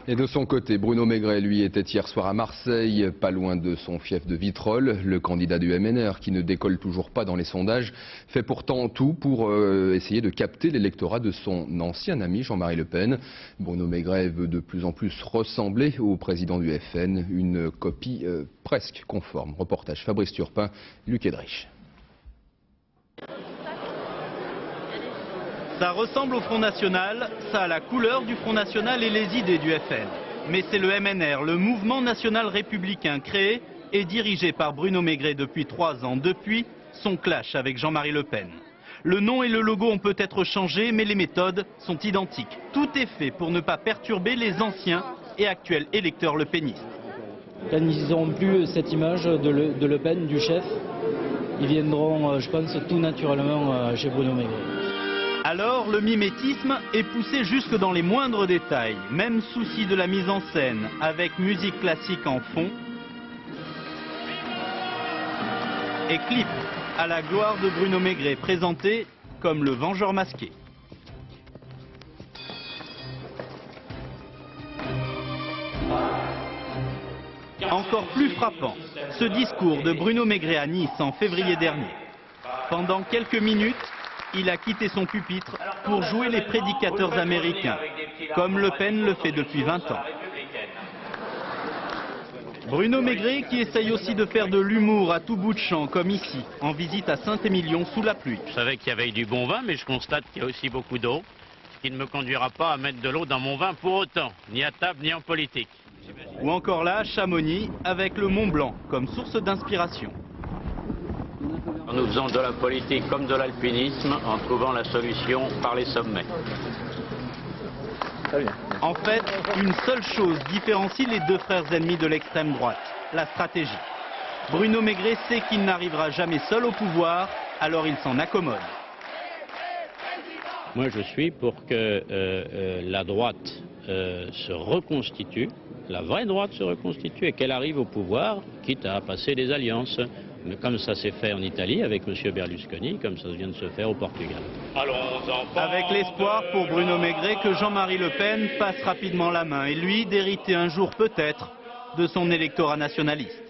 Et de son côté, Bruno Maigret, lui, était hier soir à Marseille, pas loin de son fief de Vitrolles. Le candidat du MNR, qui ne décolle toujours pas dans les sondages, fait pourtant tout pour essayer de capter l'électorat de son ancien ami Jean-Marie Le Pen. Bruno Maigret veut de plus en plus ressembler au président du FN, une copie presque conforme. Reportage Fabrice Turpin, Luc Edrich. Ça ressemble au Front National, ça a la couleur du Front National et les idées du FN. Mais c'est le MNR, le Mouvement National Républicain, créé et dirigé par Bruno Maigret depuis 3 ans, depuis son clash avec Jean-Marie Le Pen. Le nom et le logo ont peut-être changé, mais les méthodes sont identiques. Tout est fait pour ne pas perturber les anciens et actuels électeurs lepénistes. Quand ils n'auront plus cette image de Le Pen, du chef, ils viendront, je pense, tout naturellement chez Bruno Maigret. Alors, le mimétisme est poussé jusque dans les moindres détails. Même souci de la mise en scène, avec musique classique en fond. Et clip à la gloire de Bruno Maigret, présenté comme le vengeur masqué. Encore plus frappant, ce discours de Bruno Maigret à Nice en février dernier. Pendant quelques minutes, il a quitté son pupitre pour jouer les prédicateurs américains, comme Le Pen le fait depuis 20 ans. Bruno Maigret qui essaye aussi de faire de l'humour à tout bout de champ, comme ici, en visite à Saint-Émilion sous la pluie. Je savais qu'il y avait du bon vin, mais je constate qu'il y a aussi beaucoup d'eau, ce qui ne me conduira pas à mettre de l'eau dans mon vin pour autant, ni à table ni en politique. Ou encore là, Chamonix, avec le Mont Blanc comme source d'inspiration. Nous faisons de la politique comme de l'alpinisme en trouvant la solution par les sommets. Très bien. En fait, une seule chose différencie les deux frères ennemis de l'extrême droite, la stratégie. Bruno Maigret sait qu'il n'arrivera jamais seul au pouvoir, alors il s'en accommode. Moi je suis pour que la droite se reconstitue, la vraie droite se reconstitue et qu'elle arrive au pouvoir, quitte à passer des alliances. Mais comme ça s'est fait en Italie avec M. Berlusconi, comme ça vient de se faire au Portugal. Avec l'espoir pour Bruno Maigret que Jean-Marie Le Pen passe rapidement la main et lui d'hériter un jour peut-être de son électorat nationaliste.